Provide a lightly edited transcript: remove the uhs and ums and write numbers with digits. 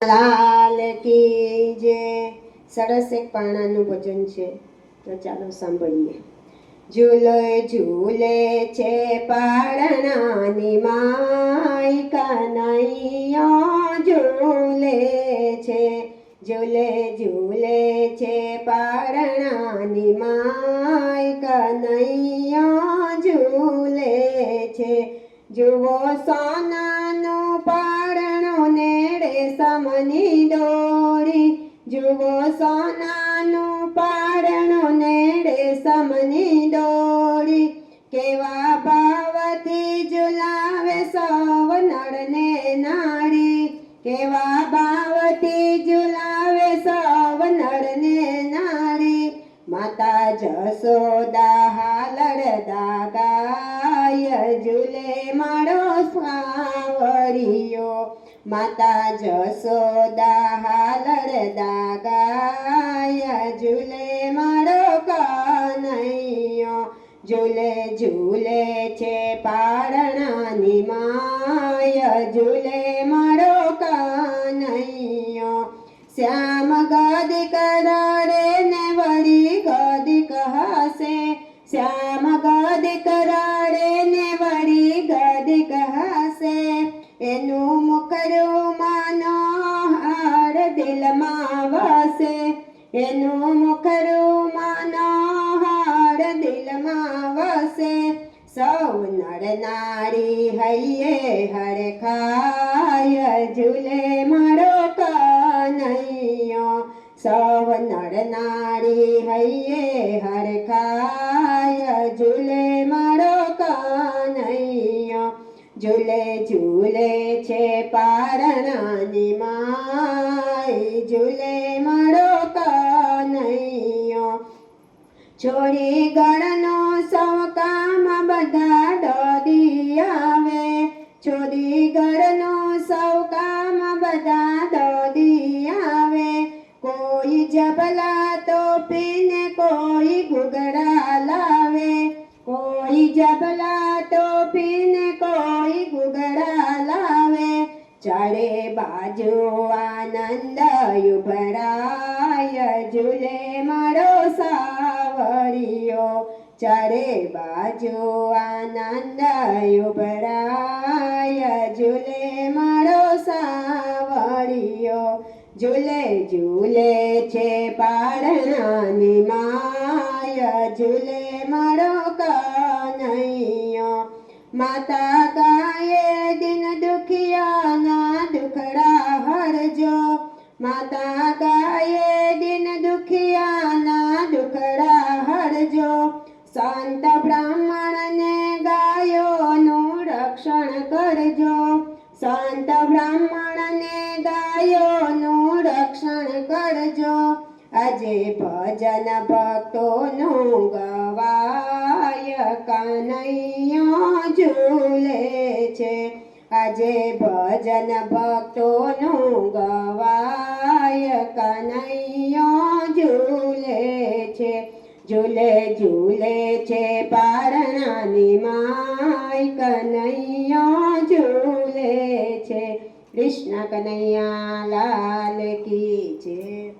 લાલ કી જય. સરસ એક પાણાનું ભજન છે, તો ચાલો સાંભળીએ. ઝૂલે ઝૂલે છે પારણાની માય, કનૈયા ઝૂલે છે. ઝૂલે ઝૂલે છે પારણાની માય, કનૈયા ઝૂલે છે. જુઓ સોનાનું પારણું ને રેશમની દોરી, જુઓ સોનાનું પારણું ને રેશમની દોરી. કેવા ભાવથી ઝુલાવે સૌ નર ને નારી, કેવા ભાવથી ઝુલાવે સૌ નર ને નારી. માતા જશોદા હાલરદા ગાય, ઝૂલે મારો સાવરિયો. માતા જશોદા હાલરદા ગાય, ઝૂલે મારો કનૈયો. ઝૂલે ઝૂલે છે પારણાની માય, ઝૂલે મારો કનૈયો. શ્યામ ગદિક રડે ને વળી ગદિક હસે, શ્યામ ગદિક રડે ને વળી ગદિક હસે. એનું મુખડું મનોહર દિલમાં વસે, એનું મુખડું મનોહર દિલમાં વસે. સૌ નર નારી હૈયે હરખાય, ઝૂલે મારો કનૈયો. સૌ નર નારી હૈયે હરખાય, ઝૂલે મારો કનૈયો. ઝૂલે ઝૂલે છે પારણાની માય, ઝૂલે મારો કનૈયો. છોડી ગળનો સૌ કામ બધા દોડી આવે, છોડી ગળનો સૌ કામ બધા દોડી આવે. કોઈ જબલા તોપીને કોઈ ઘૂઘરા લાવે, કોઈ જબલા તોપીને કોઈ ઘૂઘરા લાવે. ચારે બાજુ આનંદ ઉભરાય, ઝૂલે મારો સાવરિયો. ચારે બાજુ આનંદ ઉભરાય, ઝૂલે મારો સાવરિયો. ઝૂલે ઝૂલે છે પારણાની માય, ઝૂલે મારો કનૈયો. માતા ગાયે દિન દુખિયાના દુખડા હરજો, માતા ગાયે દિન દુખિયાના દુખડા હરજો. સંત બ્રાહ્મણને ગાયોનું રક્ષણ કરજો, સંત બ્રાહ્મણને ગાયોનું રક્ષણ કરજો. આજે ભજન ભક્તોનું ગવાય, કનૈયો ઝૂલે છે. આજે ભજન ભક્તોનું ગવાય, કનૈયો ઝૂલે છે. ઝૂલે ઝૂલે છે પારણાની માય, કનૈયો ઝૂલે છે. કૃષ્ણ કનૈયા લાલ કી જય.